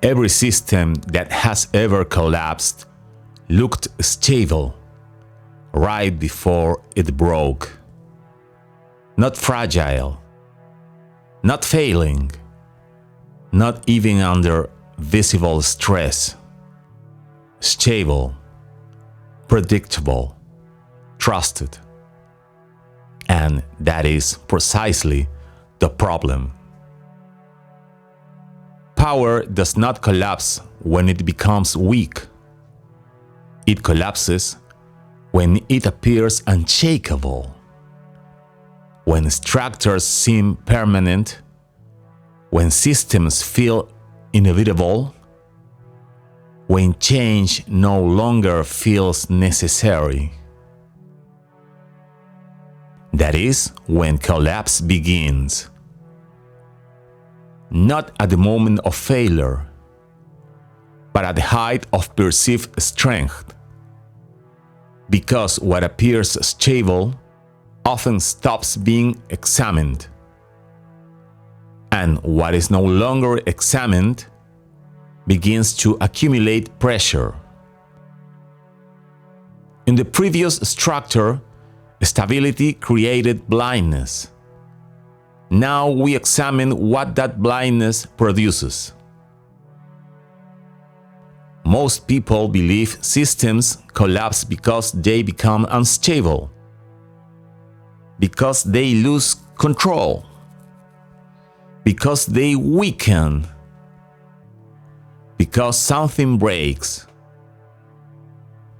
Every system that has ever collapsed looked stable right before it broke. Not fragile, not failing, not even under visible stress. Stable, predictable, trusted. And that is precisely the problem. Power does not collapse when it becomes weak. It collapses when it appears unshakable. When structures seem permanent, when systems feel inevitable, when change no longer feels necessary. That is when collapse begins. Not at the moment of failure, but at the height of perceived strength. Because what appears stable often stops being examined. And what is no longer examined begins to accumulate pressure. In the previous structure, stability created blindness. Now we examine what that blindness produces. Most people believe systems collapse because they become unstable, because they lose control, because they weaken, because something breaks.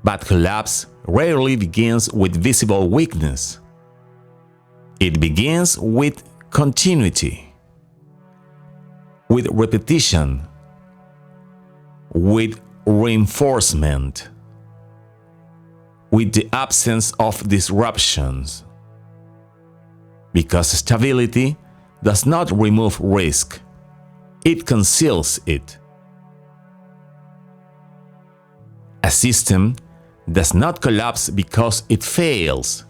But collapse rarely begins with visible weakness. It begins with continuity, with repetition, with reinforcement, with the absence of disruptions. Because stability does not remove risk, it conceals it. A system does not collapse because it fails.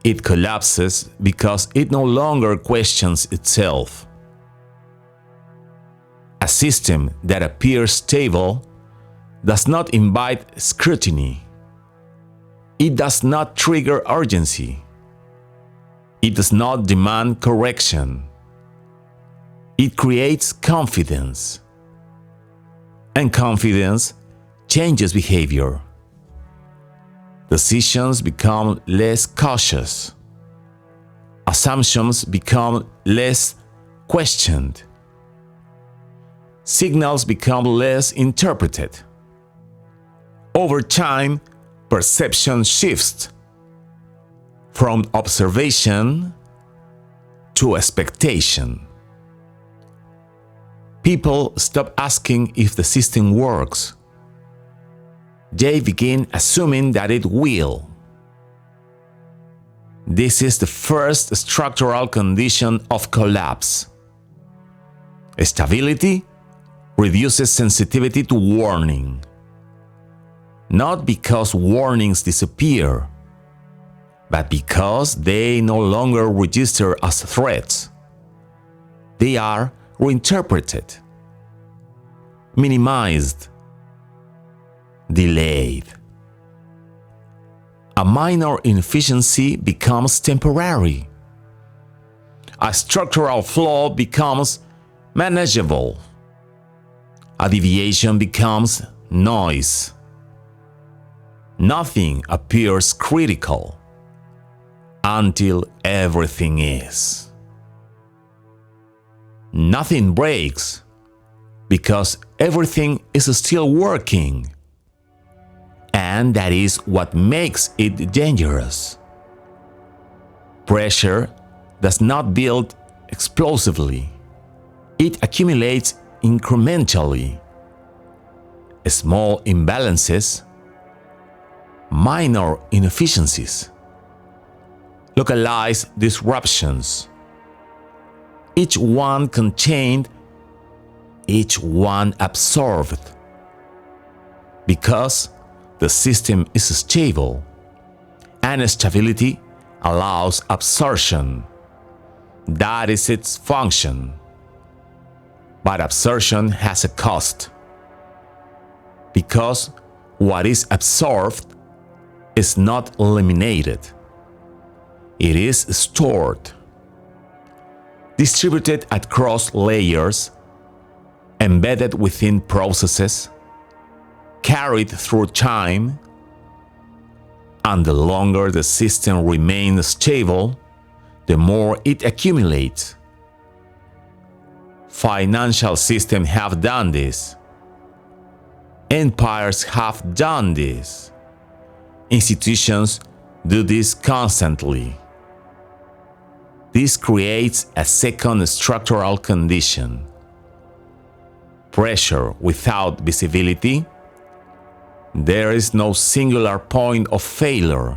It collapses because it no longer questions itself. A system that appears stable does not invite scrutiny. It does not trigger urgency. It does not demand correction. It creates confidence. And confidence changes behavior. Decisions become less cautious. Assumptions become less questioned. Signals become less interpreted. Over time, perception shifts from observation to expectation. People stop asking if the system works. They begin assuming that it will. This is the first structural condition of collapse. Stability reduces sensitivity to warning. Not because warnings disappear, but because they no longer register as threats. They are reinterpreted, minimized, delayed. A minor inefficiency becomes temporary. A structural flaw becomes manageable. A deviation becomes noise. Nothing appears critical until everything is. Nothing breaks because everything is still working. And that is what makes it dangerous. Pressure does not build explosively. It accumulates incrementally. Small imbalances, minor inefficiencies, localized disruptions, each one contained, each one absorbed. Because the system is stable, and stability allows absorption. That is its function. But absorption has a cost, because what is absorbed is not eliminated. It is stored, distributed across layers, embedded within processes, carried through time, and the longer the system remains stable, the more it accumulates. Financial systems have done this. Empires have done this. Institutions do this constantly. This creates a second structural condition: pressure without visibility. There is no singular point of failure,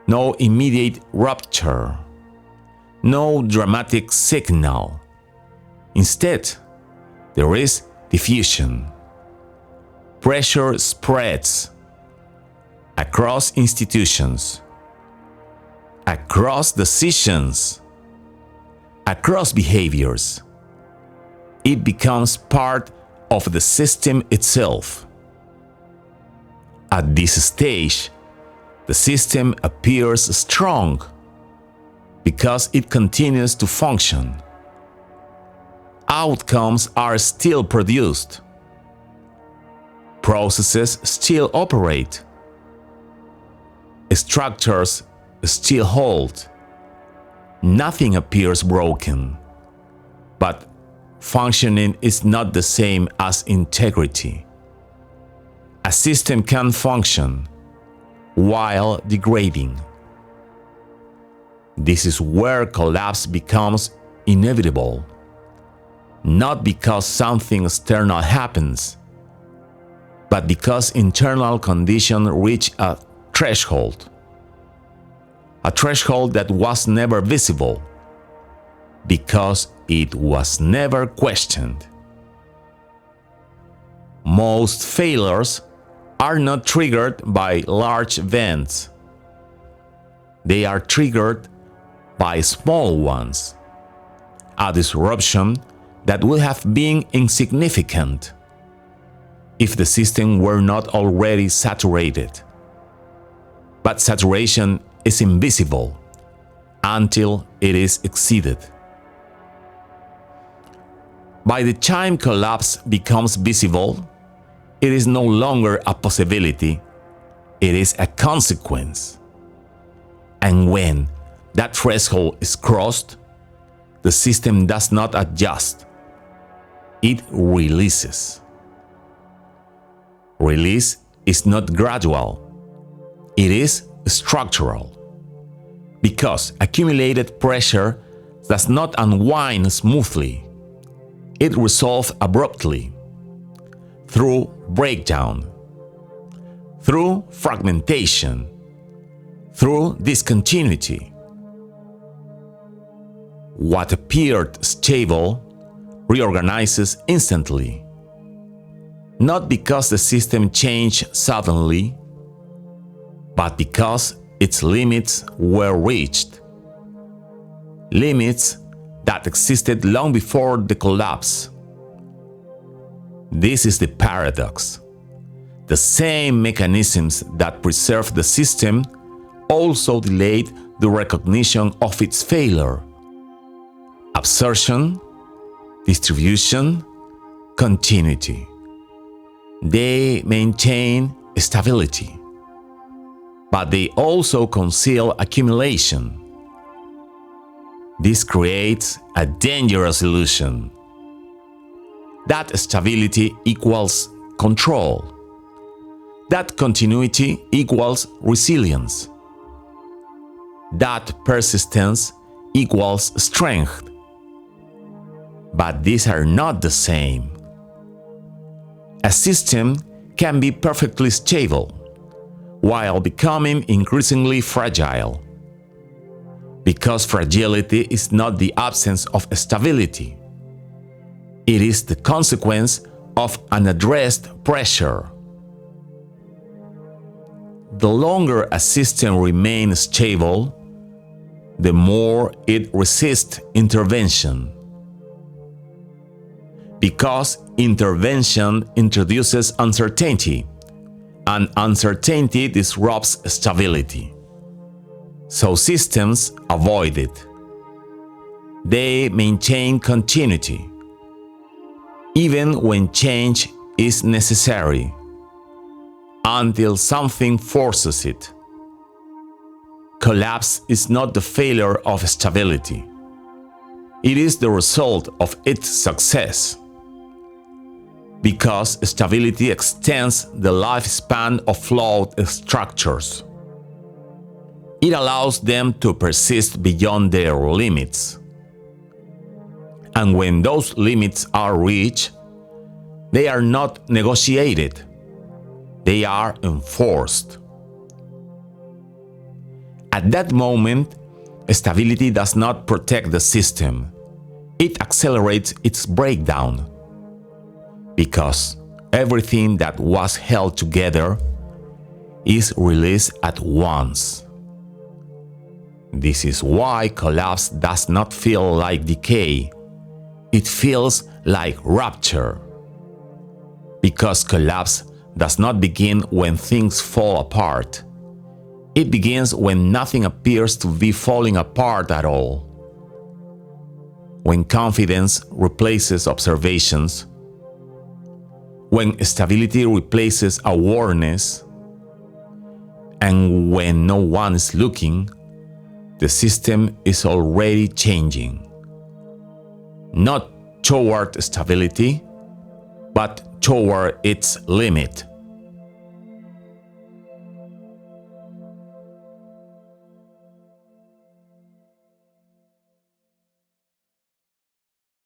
no immediate rupture, no dramatic signal. Instead, there is diffusion. Pressure spreads across institutions, across decisions, across behaviors. It becomes part of the system itself. At this stage, the system appears strong because it continues to function. Outcomes are still produced. Processes still operate. Structures still hold. Nothing appears broken. But functioning is not the same as integrity. A system can function while degrading. This is where collapse becomes inevitable, not because something external happens, but because internal conditions reach a threshold that was never visible, because it was never questioned. Most failures are not triggered by large events. They are triggered by small ones. A disruption that would have been insignificant if the system were not already saturated. But saturation is invisible until it is exceeded. By the time collapse becomes visible, it is no longer a possibility, it is a consequence. And when that threshold is crossed, the system does not adjust, it releases. Release is not gradual, it is structural. Because accumulated pressure does not unwind smoothly, it resolves abruptly, through breakdown, through fragmentation, through discontinuity. What appeared stable reorganizes instantly, not because the system changed suddenly, but because its limits were reached. Limits that existed long before the collapse. This is the paradox. The same mechanisms that preserved the system also delayed the recognition of its failure. Absorption, distribution, continuity. They maintain stability, but they also conceal accumulation. This creates a dangerous illusion. That stability equals control. That continuity equals resilience. That persistence equals strength. But these are not the same. A system can be perfectly stable while becoming increasingly fragile. Because fragility is not the absence of stability. It is the consequence of unaddressed pressure. The longer a system remains stable, the more it resists intervention. Because intervention introduces uncertainty, and uncertainty disrupts stability. So systems avoid it. They maintain continuity, even when change is necessary, until something forces it. Collapse is not the failure of stability. It is the result of its success. Because stability extends the lifespan of flawed structures. It allows them to persist beyond their limits. And when those limits are reached, they are not negotiated. They are enforced. At that moment, stability does not protect the system. It accelerates its breakdown. Because everything that was held together is released at once. This is why collapse does not feel like decay. It feels like rupture. Because collapse does not begin when things fall apart. It begins when nothing appears to be falling apart at all. When confidence replaces observations, when stability replaces awareness, and when no one is looking, the system is already changing. Not toward stability, but toward its limit.